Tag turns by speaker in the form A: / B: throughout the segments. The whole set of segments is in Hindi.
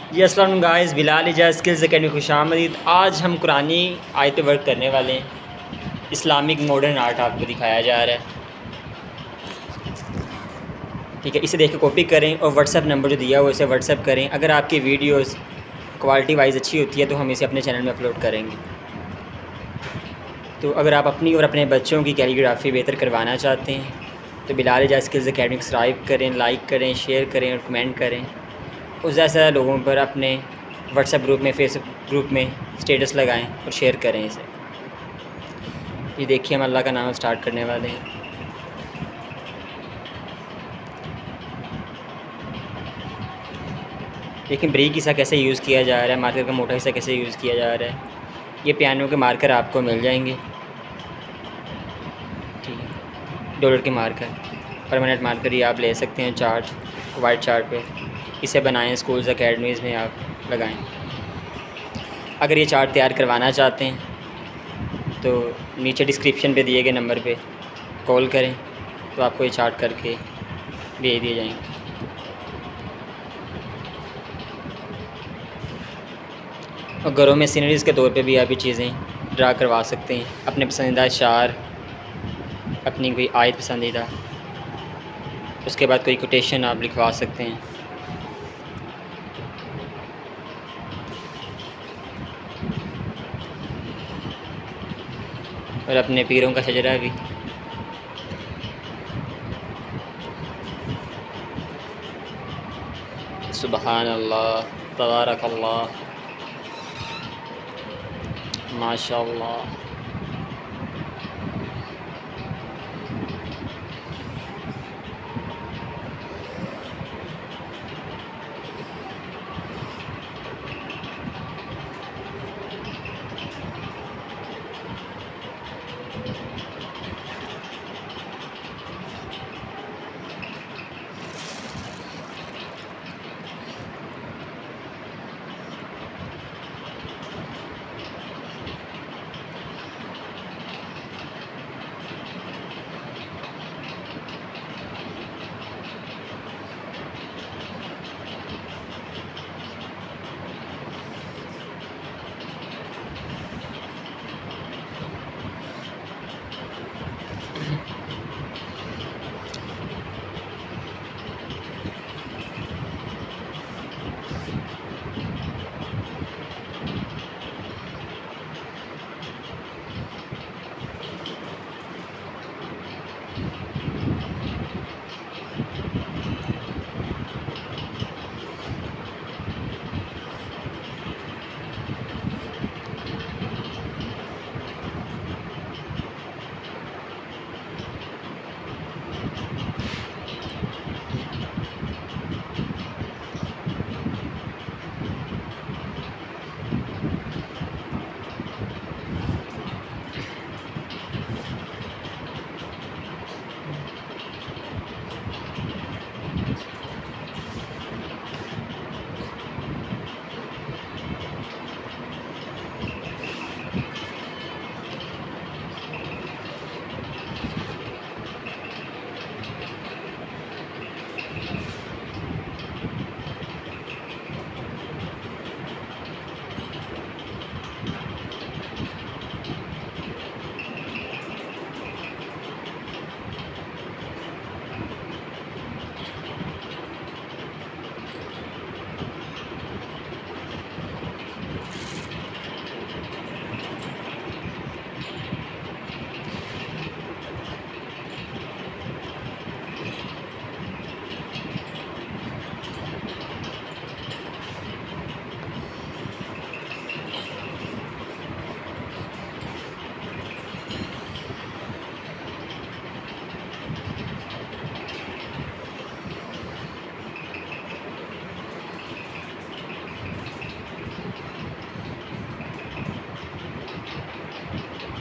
A: जी अस्सलाम वालेकुम guys, Bilal Ijaz Skills Academy खुशामदीद। आज हम कुरानी आयत पे वर्क करने वाले हैं। इस्लामिक मॉडर्न आर्ट आपको दिखाया जा रहा है, ठीक है। इसे देख के कॉपी करें और व्हाट्सएप नंबर जो दिया हुआ है उसे व्हाट्सएप करें। अगर आपकी वीडियोस क्वालिटी वाइज अच्छी होती है तो हम इसे अपने चैनल में अपलोड करेंगे। तो अगर आप अपनी और अपने बच्चों की कैलीग्राफी बेहतर करवाना चाहते हैं तो Bilal Ijaz Skills academy subscribe करें, लाइक करें, शेयर करें और कमेंट करें। और ज़्यादा से ज़्यादा लोगों पर अपने व्हाट्सएप ग्रुप में, फेसबुक ग्रुप में स्टेटस लगाएं और शेयर करें इसे। ये देखिए हम अल्लाह का नाम स्टार्ट करने वाले हैं। लेकिन ब्रीक हिस्सा कैसे यूज़ किया जा रहा है, मार्कर का मोटा हिस्सा कैसे यूज़ किया जा रहा है। ये पियानो के मार्कर आपको मिल जाएंगे, ठीक है। डॉलर के मार्कर, परमानेंट मार्कर ही आप ले सकते हैं चार्ट, वाइट चार्ट पे। इसे बनाएं, स्कूल्स अकेडमीज़ में आप लगाएं। अगर ये चार्ट तैयार करवाना चाहते हैं तो नीचे डिस्क्रिप्शन पे दिए गए नंबर पे कॉल करें तो आपको ये चार्ट करके भेज दिए जाएंगे। और घरों में सीनरीज़ के तौर पे भी आप ये चीज़ें ड्रा करवा सकते हैं। अपने पसंदीदा शार, अपनी कोई आयत पसंदीदा, उसके बाद कोई कोटेशन आप लिखवा सकते हैं। और अपने पीरों का शजरा भी। सुबहान अल्लाह, तबारक अल्लाह, माशाअल्लाह।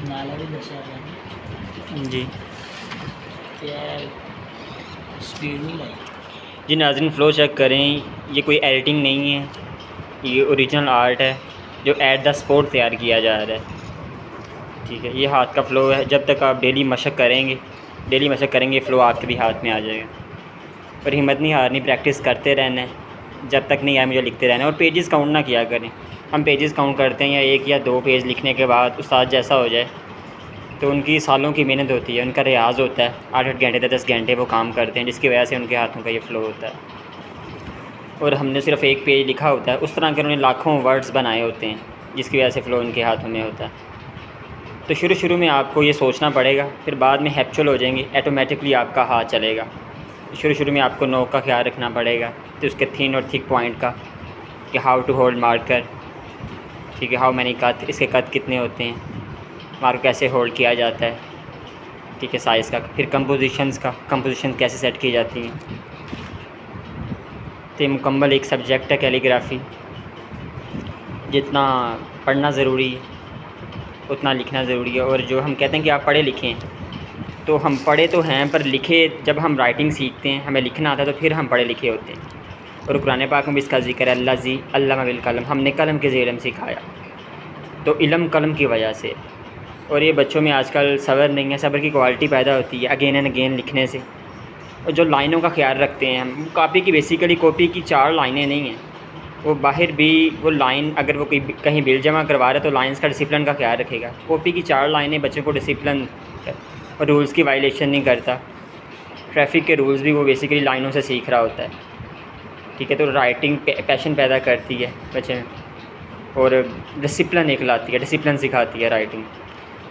B: नाला भी दशा है
A: जी
B: क्या स्पीड नहीं लाई।
A: जी नाज़रीन, फ़्लो चेक करें, ये कोई एडिटिंग नहीं है, ये ओरिजिनल आर्ट है जो एट द स्पॉट तैयार किया जा रहा है, ठीक है। ये हाथ का फ़्लो है। जब तक आप डेली मशक करेंगे फ़्लो आपके भी हाथ में आ जाएगा। पर हिम्मत नहीं हारनी, प्रैक्टिस करते रहना है। जब तक नहीं आए मुझे लिखते रहना है। और पेजेस काउंट ना किया करें। हम पेजेस काउंट करते हैं या 1 या 2 पेज लिखने के बाद उस्ताद जैसा हो जाए, तो उनकी सालों की मेहनत होती है, उनका रियाज़ होता है, 8-8 घंटे 10 घंटे वो काम करते हैं, जिसकी वजह से उनके हाथों का ये फ़्लो होता है। और हमने सिर्फ़ 1 पेज लिखा होता है, उस तरह के उन्होंने लाखों वर्ड्स बनाए होते हैं, जिसकी वजह से फ़्लो उनके हाथों में होता है। तो शुरू में आपको ये सोचना पड़ेगा, फिर बाद में हैप्चुअल हो जाएंगे, ऑटोमेटिकली आपका हाथ चलेगा। शुरू में आपको नोक का ख्याल रखना पड़ेगा, तो उसके थिन और थिक पॉइंट का, कि हाउ टू होल्ड मार्कर, ठीक है, हाउ मैनी कट, इसके कट कितने होते हैं, मार्कर कैसे होल्ड किया जाता है, ठीक है, साइज़ का। फिर कंपोजिशन कैसे सेट की जाती हैं। तो मुकम्मल एक सब्जेक्ट है कैलीग्राफ़ी। जितना पढ़ना ज़रूरी है उतना लिखना ज़रूरी है। और जो हम कहते हैं कि आप पढ़े लिखें, तो हम पढ़े तो हैं, पर लिखे जब हम राइटिंग सीखते हैं, हमें लिखना आता है, तो फिर हम पढ़े लिखे होते हैं। और कुरान पाक में भी इसका ज़िक्र है, अल्लज़ी अल्लमा बिल कलम, हमने कलम के ज़रिए इल्म सिखाया। तो इल्म कलम की वजह से। और ये बच्चों में आजकल सब्र नहीं है, सब्र की क्वालिटी पैदा होती है अगेन एंड अगेन लिखने से। और जो लाइनों का ख्याल रखते हैं हम, कॉपी की बेसिकली कॉपी की 4 लाइनें नहीं हैं, वो बाहर भी वो लाइन अगर वो कहीं बिल जमा करवा रहा है तो लाइंस का डिसिप्लिन का ख्याल रखेगा। कॉपी की 4 लाइनें बच्चों को डिसिप्लिन और रूल्स की वायलेशन नहीं करता। ट्रैफिक के रूल्स भी वो बेसिकली लाइनों से सीख रहा होता है, ठीक है। तो राइटिंग पैशन पैदा करती है बच्चे में, और डिसिप्लिन एक लाती है, डिसिप्लिन सिखाती है राइटिंग।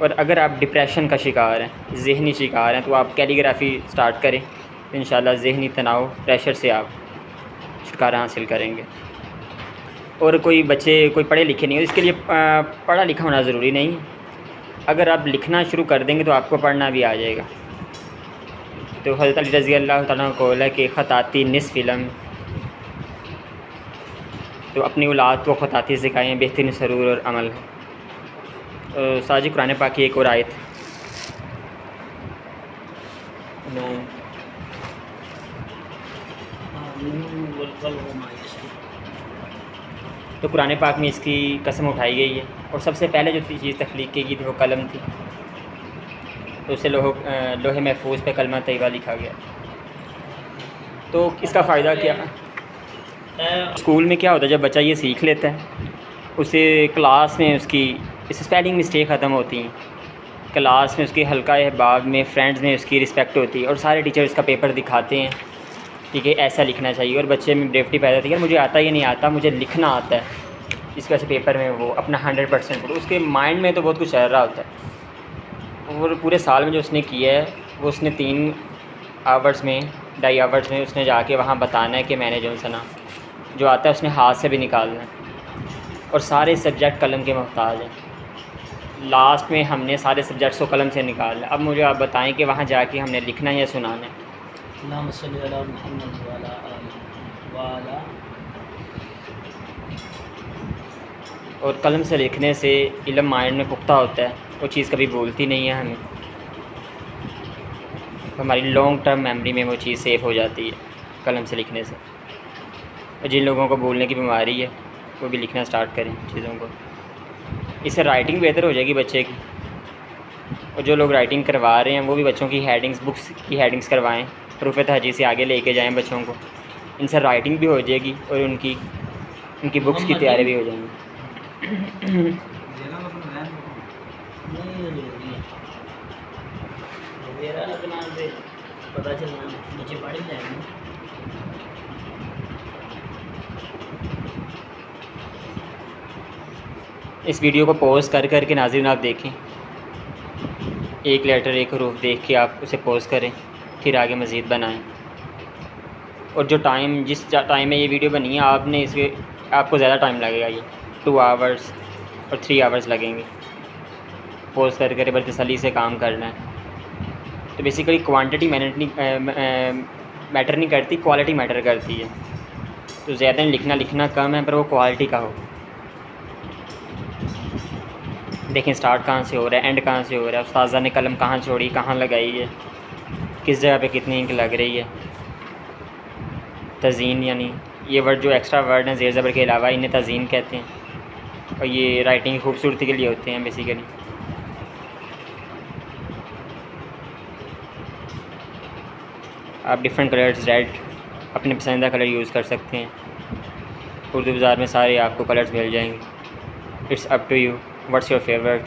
A: और अगर आप डिप्रेशन का शिकार हैं, ज़हनी शिकार हैं, तो आप कैलीग्राफ़ी स्टार्ट करें, इंशाल्लाह ज़हनी तनाव प्रेशर से आप छुटकारा हासिल करेंगे। और कोई बच्चे कोई पढ़े लिखे नहीं हो, इसके लिए पढ़ा लिखा होना ज़रूरी नहीं है। अगर आप लिखना शुरू कर देंगे तो आपको पढ़ना भी आ जाएगा। तो हज़रत अली रज़ी अल्लाह तआला को है कि ख़ताती निस्फ़ इल्म, तो अपनी औलाद को ख़ताती सिखाएँ, बेहतरीन सरूर और अमल है। साजी कुरान पाक की एक और आयत, तो कुरान पाक में इसकी कसम उठाई गई है। और सबसे पहले जो चीज़ तख्लीक़ की गई थी वो कलम थी, तो उससे लोहे महफूज पे कलमा तैयबा लिखा गया। तो इसका फ़ायदा क्या, स्कूल में क्या होता है, जब बच्चा ये सीख लेता है, उसे क्लास में उसकी स्पेलिंग मिस्टेक ख़त्म होती हैं, क्लास में उसके हल्का अहबाब में, फ्रेंड्स में उसकी रिस्पेक्ट होती है, और सारे टीचर इसका पेपर दिखाते हैं, ठीक है, ऐसा लिखना चाहिए। और बच्चे में ब्रेवटी पैदा होती है, मुझे आता ही नहीं आता, मुझे लिखना आता है, इस वजह से पेपर में वो अपना 100% उसके माइंड में तो बहुत कुछ चल रहा होता है। और पूरे साल में जो उसने किया है, वो उसने 3 आवर्स में, 2.5 आवर्स में उसने जाके वहाँ बताना है कि मैंने जो सुना, जो आता है उसने हाथ से भी निकालना है। और सारे सब्जेक्ट कलम के मोहताज हैं। लास्ट में हमने सारे सब्जेक्ट्स को कलम से निकालना। अब मुझे आप बताएं कि वहाँ जाके हमने लिखना है या सुनाना है। और कलम से लिखने से इल्म माइंड में पुख्ता होता है, वो चीज़ कभी भूलती नहीं है हमें, हमारी लॉन्ग टर्म मेमोरी में वो चीज़ सेव हो जाती है कलम से लिखने से। और जिन लोगों को भूलने की बीमारी है वो भी लिखना स्टार्ट करें चीज़ों को, इससे राइटिंग बेहतर हो जाएगी बच्चे की। और जो लोग राइटिंग करवा रहे हैं वो भी बच्चों की हेडिंग्स, बुक्स की हेडिंग्स करवाएं, प्रूफ तहजीज से आगे लेके जाएं बच्चों को, इनसे राइटिंग भी हो जाएगी और उनकी बुक्स की तैयारी भी हो जाएंगी।
B: पता चलना नीचे पढ़ जाएंगे।
A: इस वीडियो को पॉज कर करके नाज़रीन आप देखें, एक लेटर एक हरूफ देख के आप उसे पॉज करें, फिर आगे मज़ीद बनाएं। और जो टाइम, जिस टाइम में ये वीडियो बनी है, आपको ज़्यादा टाइम लगेगा, ये 2 आवर्स और 3 आवर्स लगेंगे। पॉज कर कर बतसल्ली से काम करना है। तो बेसिकली क्वांटिटी मैटर नहीं करती, क्वालिटी मैटर करती है। तो ज़्यादा लिखना कम है, पर वो क्वालिटी का हो। देखें स्टार्ट कहाँ से हो रहा है, एंड कहाँ से हो रहा है, उस्ताज़ा ने कलम कहाँ छोड़ी, कहाँ लगाई है, किस जगह पे कितनी इंक लग रही है। तज़ीन यानी ये वर्ड जो एक्स्ट्रा वर्ड हैं ज़ेर ज़बर के अलावा, इन्हें तज़ीन कहते हैं। और ये राइटिंग की खूबसूरती के लिए होते हैं बेसिकली। आप डिफरेंट कलर्स, रेड अपने पसंदीदा कलर यूज़ कर सकते हैं। उर्दू बाज़ार में सारे आपको कलर्स मिल जाएंगे। It's up to you, what's your favourite.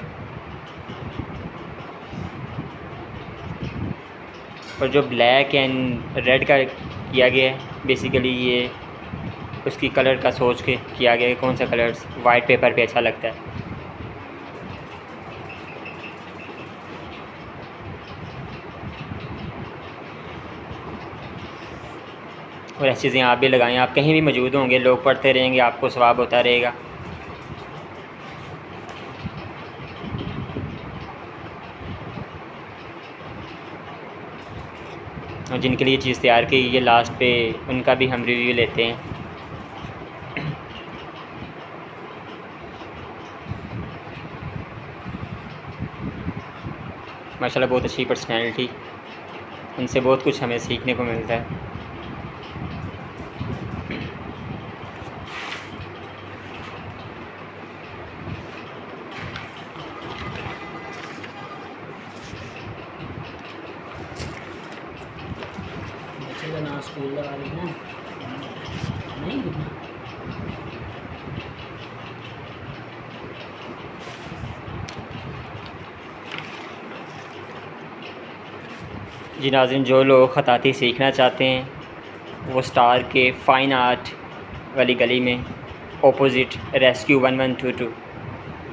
A: और जो ब्लैक एंड रेड का किया गया है बेसिकली ये उसकी कलर का सोच के किया गया है, कौन सा कलर्स वाइट पेपर पे अच्छा लगता है। और ऐसी चीज़ें आप भी लगाएं, आप कहीं भी मौजूद होंगे, लोग पढ़ते रहेंगे, आपको सवाब होता रहेगा। और जिनके लिए चीज़ तैयार की ये लास्ट पे उनका भी हम रिव्यू लेते हैं। माशाल्लाह बहुत अच्छी पर्सनैलिटी, उनसे बहुत कुछ हमें सीखने को मिलता है।
B: बच्चे का नाम स्कूल लगा लेना नहीं लिखना।
A: जी नाज़रीन, जो लोग ख़ताती सीखना चाहते हैं वो स्टार के फ़ाइन आर्ट वाली गली में ऑपोज़िट रेस्क्यू 1122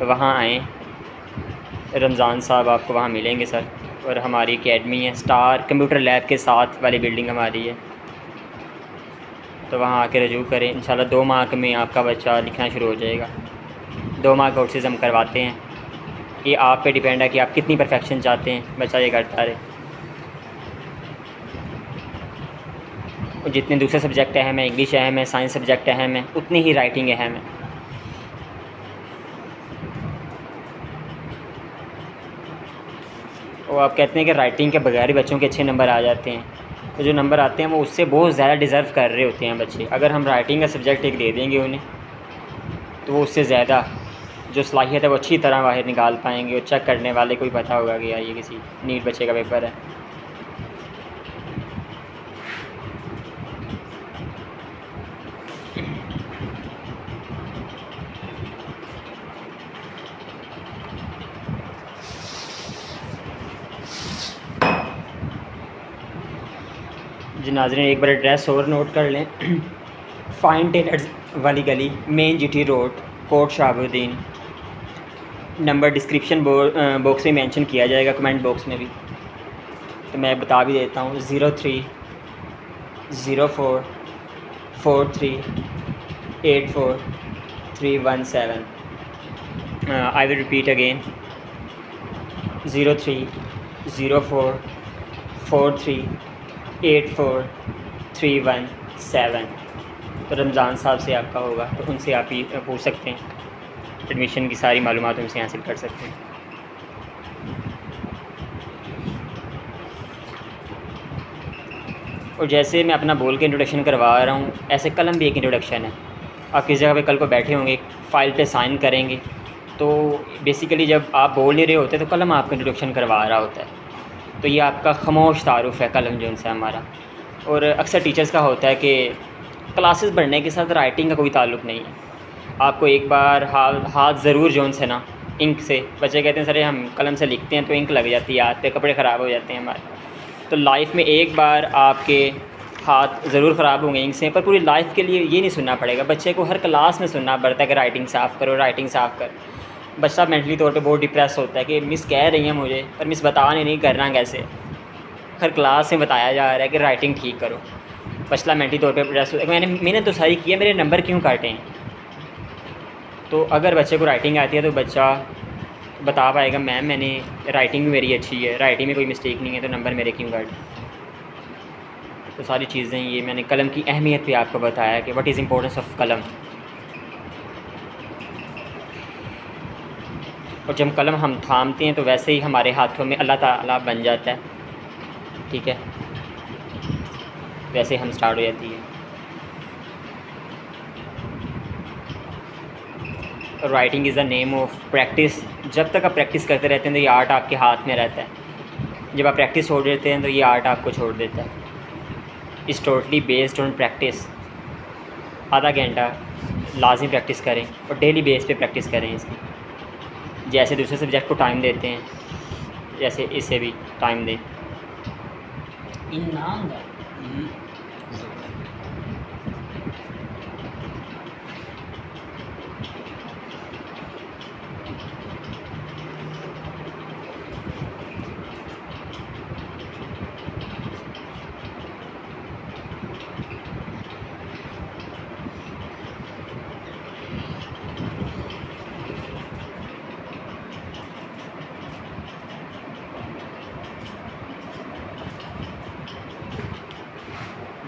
A: वहाँ आएँ। रमज़ान साहब आपको वहाँ मिलेंगे सर। और हमारी एकेडमी है स्टार कंप्यूटर लैब के साथ वाली बिल्डिंग हमारी है, तो वहाँ आके रजू करें। इंशाल्लाह 2 माह में आपका बच्चा लिखना शुरू हो जाएगा। 2 माह कोर्सेज़ हम करवाते हैं। ये आप पे डिपेंड है कि आप कितनी परफेक्शन चाहते हैं बच्चा ये करता रहे। और जितने दूसरे सब्जेक्ट अहम है, इंग्लिश अहम है, साइंस सब्जेक्ट अहम है, उतनी ही राइटिंग अहम है। और आप कहते हैं कि राइटिंग के बगैर ही बच्चों के अच्छे नंबर आ जाते हैं, तो जो नंबर आते हैं वो उससे बहुत ज़्यादा डिज़र्व कर रहे होते हैं बच्चे। अगर हम राइटिंग का सब्जेक्ट एक दे देंगे उन्हें तो वो उससे ज़्यादा जो सलाहियत है वो अच्छी तरह बाहर निकाल पाएंगे। और चेक करने वाले को भी पता होगा कि यार ये किसी नीट बच्चे का पेपर है। जी नाज़रीन, एक बार एड्रेस और नोट कर लें। फ़ाइन टेलर्स वाली गली, main GT road, Kot Shahabuddin. Number description box में मेंशन किया जाएगा, कमेंट बॉक्स में भी, तो मैं बता भी देता हूँ। 030443843117। I will repeat again, 030443843117। तो रमज़ान साहब से आपका होगा, तो उनसे आप ही पूछ सकते हैं, एडमिशन की सारी मालूमात उनसे हासिल कर सकते हैं। और जैसे मैं अपना बोल के इंट्रोडक्शन करवा रहा हूँ, ऐसे कलम भी एक इंट्रोडक्शन है। आप किसी जगह पे कल को बैठे होंगे, फ़ाइल पे साइन करेंगे, तो बेसिकली जब आप बोल नहीं रहे होते तो कलम आपका इंट्रोडक्शन करवा रहा होता है। तो ये आपका खामोश तारुफ़ है कलम जो उनसे हमारा। और अक्सर टीचर्स का होता है कि क्लासेस बढ़ने के साथ राइटिंग का कोई ताल्लुक़ नहीं है। आपको एक बार हाथ ज़रूर जो उनसे ना इंक से, बच्चे कहते हैं सर हम कलम से लिखते हैं तो इंक लग जाती है हाथ पे, कपड़े ख़राब हो जाते हैं हमारे। तो लाइफ में एक बार आपके हाथ ज़रूर ख़राब होंगे इंक से, पर पूरी लाइफ के लिए ये नहीं सुनना पड़ेगा। बच्चे को हर क्लास में सुनना पड़ता है कि राइटिंग साफ़ करो, राइटिंग साफ़ कर। बच्चा मेंटली तौर पे बहुत डिप्रेस होता है कि मिस कह रही हैं मुझे, पर मिस बता नहीं करना कैसे। हर क्लास में बताया जा रहा है कि राइटिंग ठीक करो। बच्चा मेंटली तौर पे डिप्रेस होता है, मैंने तो सही किया, मेरे नंबर क्यों काटे हैं। तो अगर बच्चे को राइटिंग आती है तो बच्चा बता पाएगा मैम मैंने राइटिंग भी मेरी अच्छी है, राइटिंग में कोई मिस्टेक नहीं है, तो नंबर मेरे क्यों काटे। तो सारी चीज़ें ये मैंने कलम की अहमियत पे आपको बताया कि व्हाट इज़ इम्पोर्टेंस ऑफ कलम। और जब कलम हम थामते हैं तो वैसे ही हमारे हाथों में अल्लाह ताला बन जाता है, ठीक है, वैसे हम स्टार्ट हो जाती है। Writing is the name of practice. जब तक आप प्रैक्टिस करते रहते हैं तो ये आर्ट आपके हाथ में रहता है। जब आप प्रैक्टिस छोड़ देते हैं तो ये आर्ट आपको छोड़ देता है। Is totally based on practice. आधा घंटा लाजमी प्रैक्टिस करें और डेली बेस पे प्रैक्टिस करें इसकी। जैसे दूसरे सब्जेक्ट को टाइम देते हैं जैसे इसे भी टाइम दें।
B: इन नाम दा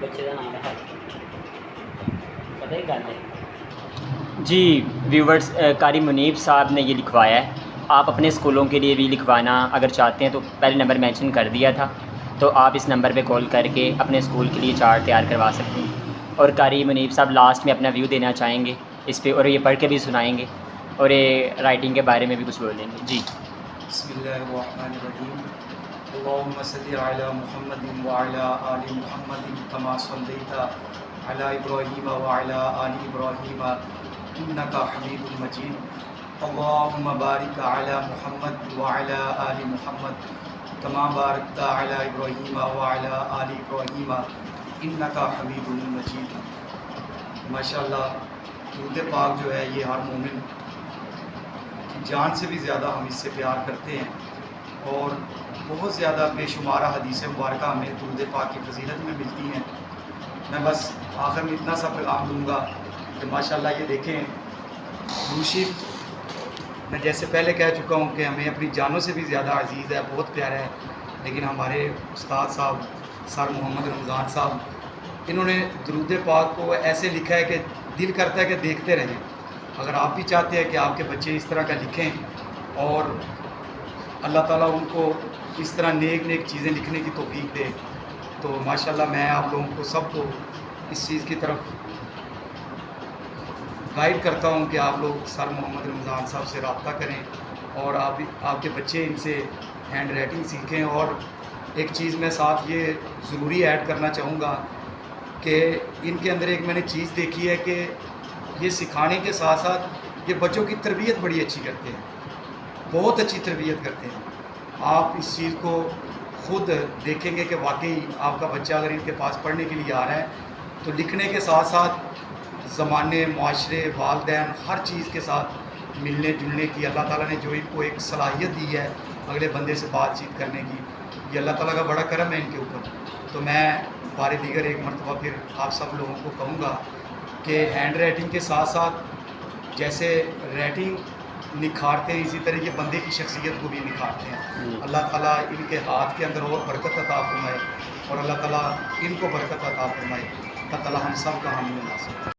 B: बच्चे का नाम है पता ही गल है।
A: जी व्यूवर्स, कारी मुनीब साहब ने ये लिखवाया है। आप अपने स्कूलों के लिए भी लिखवाना अगर चाहते हैं तो पहले नंबर मेंशन कर दिया था, तो आप इस नंबर पे कॉल करके अपने स्कूल के लिए चार्ट तैयार करवा सकते हैं। और कारी मुनीब साहब लास्ट में अपना व्यू देना चाहेंगे इस पे, और ये पढ़ के भी सुनाएंगे और ये राइटिंग के बारे में भी कुछ बोलेंगे। जी
C: बिस्मिल्लाहिर्रहमानिर्रहीम। अल्लाहुम्मा सल्लि अला मुहम्मदिन व अला आलि मुहम्मदिन कमा सल्लैता अला इब्राहीम व अला आलि इब्राहीम इन्नका हमीदुम मजीद। अल्लाहुम्मा बारिक अला मुहम्मद व अला आलि मुहम्मद कमा बारकता अला इब्राहीम व अला आलि इब्राहीम इन्नका हमीदुम मजीद। माशाअल्लाह, दुरूद पाक जो है ये हर मोमिन की जान से भी ज़्यादा हम इससे प्यार करते हैं और बहुत ज़्यादा बेशुमार हदीस मुबारक हमें दुरूद पाक की फजीलत में मिलती हैं। मैं बस आखिर में इतना सा पैगाम दूँगा कि माशाअल्लाह ये देखें, मुशीफ मैं जैसे पहले कह चुका हूँ कि हमें अपनी जानों से भी ज़्यादा अजीज़ है, बहुत प्यारा है। लेकिन हमारे उस्ताद साहब सर मोहम्मद रमज़ान साहब, इन्होंने दुरूद पाक को ऐसे लिखा है कि दिल करता है कि देखते रहें। अगर आप भी चाहते हैं कि आपके बच्चे इस तरह का लिखें और अल्लाह ताला उनको इस तरह नेक नेक चीज़ें लिखने की तौफीक दे, तो माशाल्लाह मैं आप लोगों को सबको इस चीज़ की तरफ गाइड करता हूँ कि आप लोग सर मोहम्मद रमज़ान साहब से रब्ता करें और आपके बच्चे इनसे हैंड राइटिंग सीखें। और एक चीज़ मैं साथ ये ज़रूरी ऐड करना चाहूँगा कि इनके अंदर एक मैंने चीज़ देखी है कि ये सिखाने के साथ साथ ये बच्चों की तरबियत बड़ी अच्छी करते हैं, बहुत अच्छी तरबियत करते हैं। आप इस चीज़ को ख़ुद देखेंगे कि वाकई आपका बच्चा अगर इनके पास पढ़ने के लिए आ रहा है तो लिखने के साथ साथ ज़माने, माशरे, वालदैन हर चीज़ के साथ मिलने जुलने की अल्लाह ताला ने जो इनको एक सलाहियत दी है अगले बंदे से बातचीत करने की, ये अल्लाह ताला का बड़ा करम है इनके ऊपर। तो मैं बारे दीगर एक मरतबा फिर आप सब लोगों को कहूँगा कि हैंड राइटिंग के साथ साथ जैसे राइटिंग निखारते हैं इसी तरह ये बंदे की शख्सियत को भी निखारते हैं। अल्लाह ताला इनके हाथ के अंदर और बरकत अता फरमाए और अल्लाह ताला इनको बरकत अता फरमाए। अल्लाह ताला हम सब का हामी नासिर।